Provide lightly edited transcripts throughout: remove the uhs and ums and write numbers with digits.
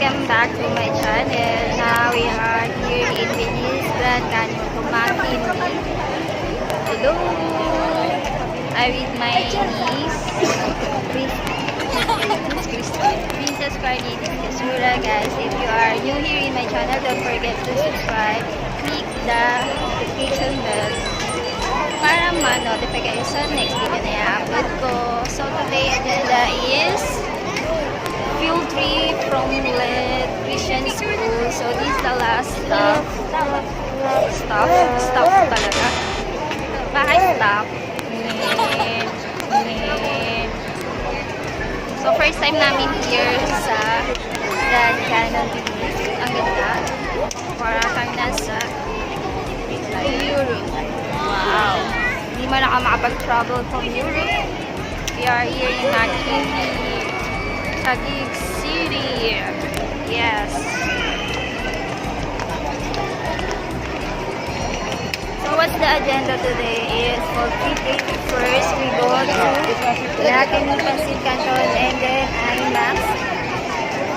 Welcome back to my channel. Now we are here in Venice, Grand Canyon, Makini. Hello! I'm with my niece, Princess Brgy. This is Yura, guys. If you are new here in my channel, don't forget to subscribe. Click the notification bell para ma-notify kayo sa next video na i-upload ko. So today agenda is field trip from Let Christian School. So this is the last stop talaga. Bahay stop. So first time namin here sa Grand Canyon Venice. Ang ganda. Para kami nasa Europe. Wow. Hindi man ako makapag-travel from Europe. We are here in Taguig City. Yes. So what's the agenda today is for free. First we go to Laguna and then IMAX.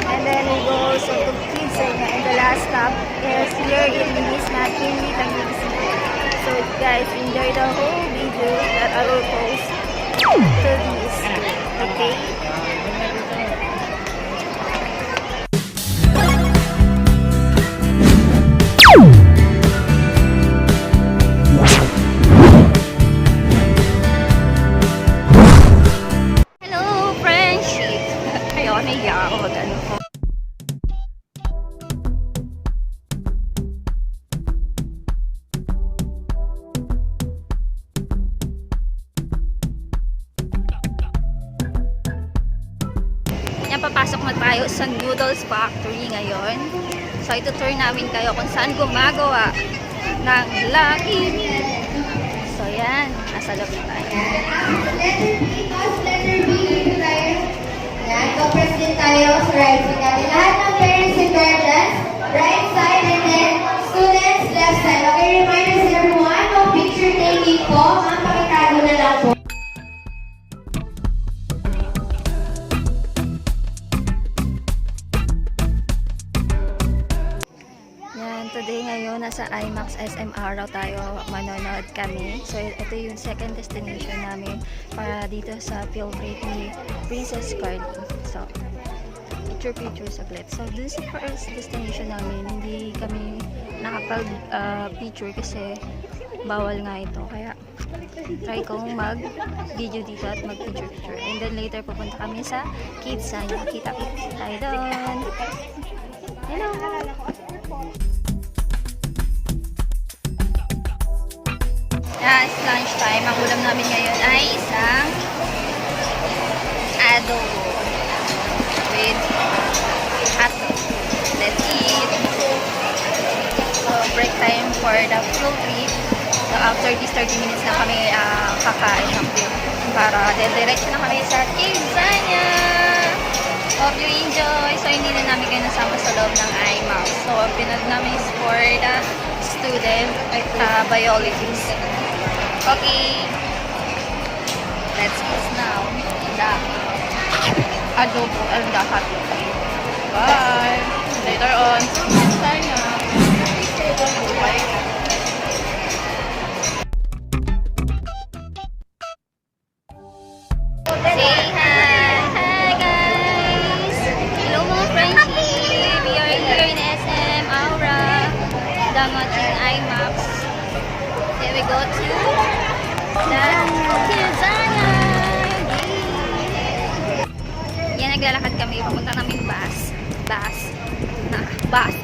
And then we go also to Kids and the last stop is here in Venice, Taguig City. So guys, enjoy the whole video that I will post to this. Okay? Hello, friendship! Ayaw, naiya ako mag-ano ko. Papasok na tayo sa noodles factory ngayon. So itutour namin kayo kung saan gumagawa ng Lucky Me. So yan, nasa loob tayo. Letter B dito tayo. Yan, go-press din tayo sa right side natin. Lahat ng parents and guardians, right side and then students, left side. Okay, reminders everyone, no picture taking po. Ang pakitago na lang po. Today ngayon, nasa IMAX SM araw tayo, manonood kami. So ito yung second destination namin para dito sa favorite ni Princess Carly. So, picture saglit. So dun sa first destination namin, hindi kami nakapag-picture kasi bawal nga ito. Kaya try kong mag-video dito at mag-picture. And then later pupunta kami sa Kids Sana. Kita-kita tayo doon. Hello! It's lunch time. Ang ulam namin ngayon ay isang adobo with hotdog. Let's eat. So, break time for the full trip. So, after this 30 minutes na kami kakain ng food. Para diretso na kami sa Kidzania. Hope you enjoy. So, hindi na namin kayo nasama sa loob ng IMAX. So, pinag namin is for the student biologists. Okay, let's eat now the adobo and the hotdog. Bye! Later on, next time na. Bye! Say hi! Hi guys! Hello mga friendship! We are here in SM Aura. Done watching IMAX. Then we go to yan, naglalakad kami. Papunta namin bus.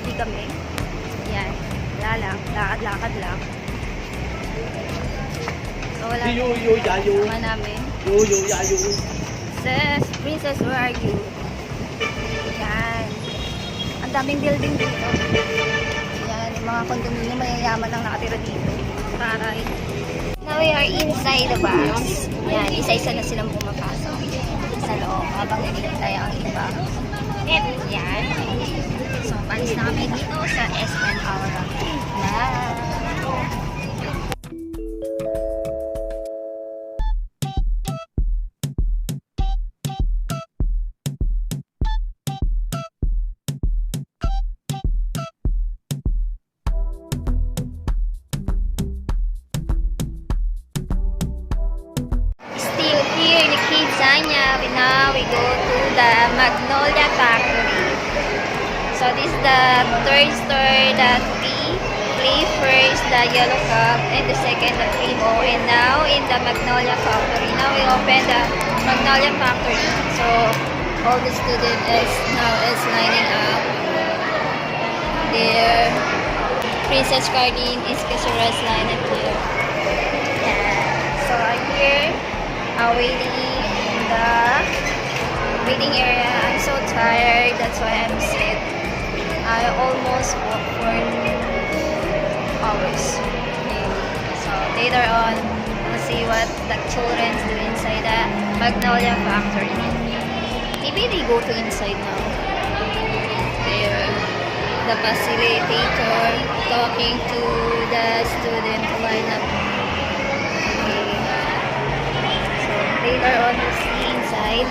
Di kami. Yan. Lakad lang. So, wala naman namin. Princess, where are you? Yan. Ang daming building dito. Yan, yung mga condominium, mayayaman lang nakatira dito. Taray. Now we are inside the bus. Yan, isa-isa na silang pumapasok sa loob habang nagigitay ang iba. Yan. So, palis na kami dito sa SM Aura. Yan. the Magnolia Factory. So this is the third store that we play first the Yellow Cup and the second the Primo, and now in the Magnolia Factory. Now we open the Magnolia Factory. So all the students is lining up. There, Princess Cardine is Kasura's line up here. Yeah. So I'm here waiting in the waiting area. I'm so tired, that's why I'm sick. I almost walked for hours. So later on, we'll see what the children do inside the Magnolia Factory. Maybe they go to inside now. There, the facilitator talking to the student lineup. Okay. So later on, we'll see inside.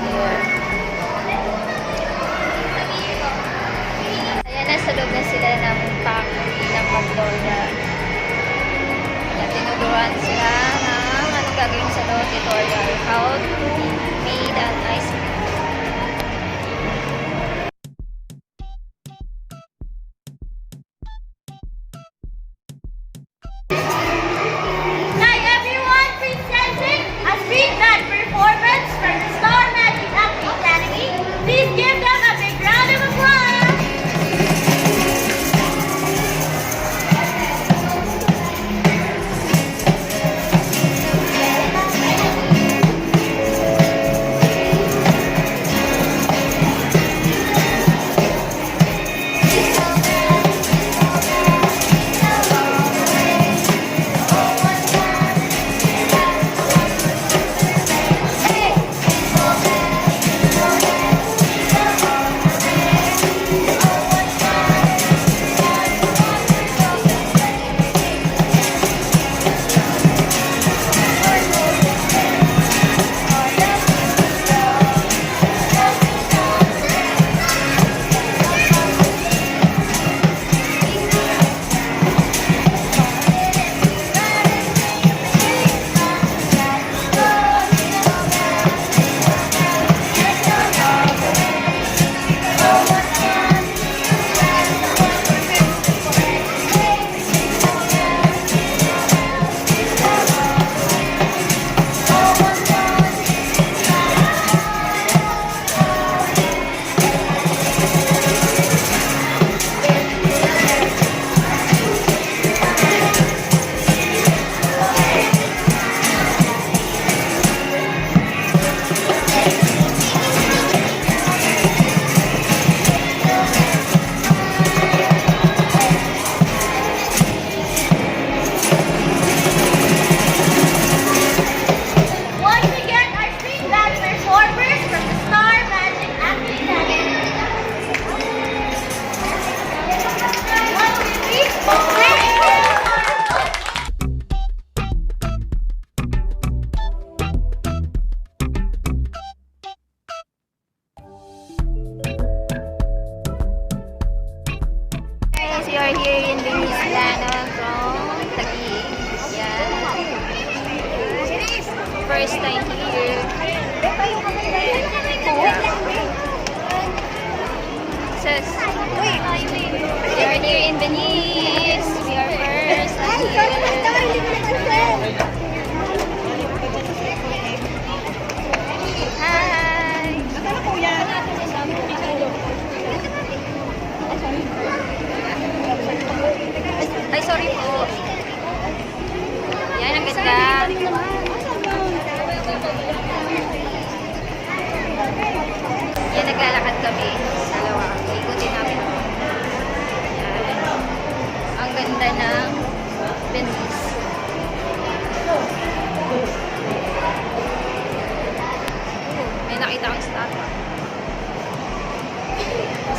There. Ayan, nasa loob na sila ng factory ng Magnolia. Tinuturuan sila ng anong gagawin sa loob tutorial. How to made an ice cream. Hi everyone, presenting a street band performance from the Star Magic Acting Academy. Please give them a big round of applause. We are here in Laguna from Taguig. Yan. First time here. Sus. We are here in Venice. We are first time here. Hi! Ay, sorry po. Yan, ang ganda. Yan, naglalakad kami. Dalawa. Ikutin namin. Yan. Ang ganda ng Venice. May nakita akong statue.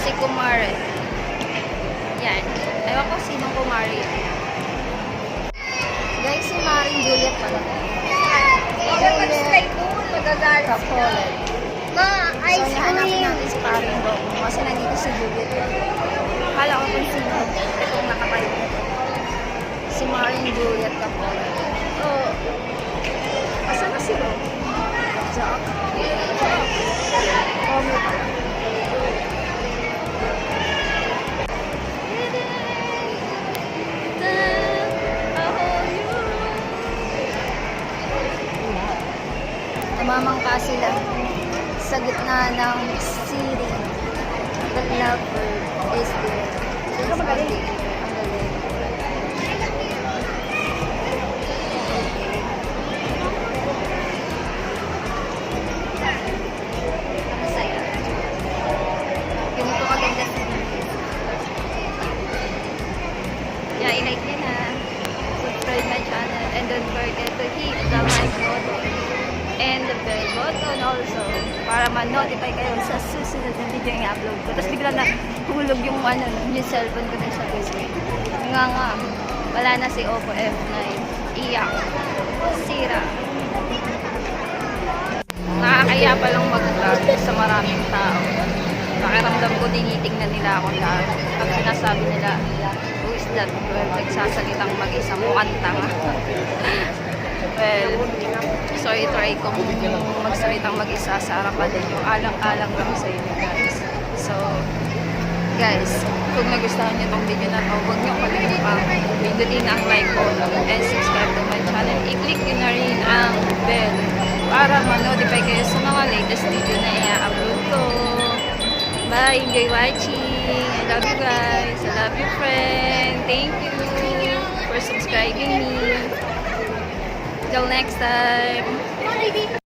Si Kumare. Yan. Ewan ko sinong Kumare yan. Guys, si Maring Juliet pala. Kapolet. Ma, ice So, nahanap cream. natin si Paring Dog kasi nandito si Juliet. Akala ko kung sino itong nakatayo. Si Maring Juliet Kapolet. Oh. Asan na si Ro? Jack? lover is there. She's on the on the left. Ang saya. Ganito kaganda sa yeah, i-like nyo na. Subscribe my channel and don't forget to hit the like button and the bell button also para ma-notify kayo sa susunod na video yung i-upload ko. Tapos bigla na hulog yung yung cellphone ko na sa screen. Nga, wala na si Oppo F9. Iyak. Sira. Nakakaya palang mag-vlog sa maraming tao. Pakiramdam ko tinitingnan nila ako lahat. Pag sinasabi nila, who is that girl nagsasalitang mag-isa mukhang tanga. Well, so i-try kong magsalitang mag-isa sa harapan din yung alang-alang lang sa inyo guys. So, guys, kung nagustuhan nyo itong video na ito, huwag nyo kalimutang pindutin ang like button and subscribe to my channel. I-click nyo na rin ang bell para ma-notify kayo sa mga latest video na i-upload ko. Bye! Enjoy watching! I love you guys! I love you friend! Thank you for subscribing me! Till next time!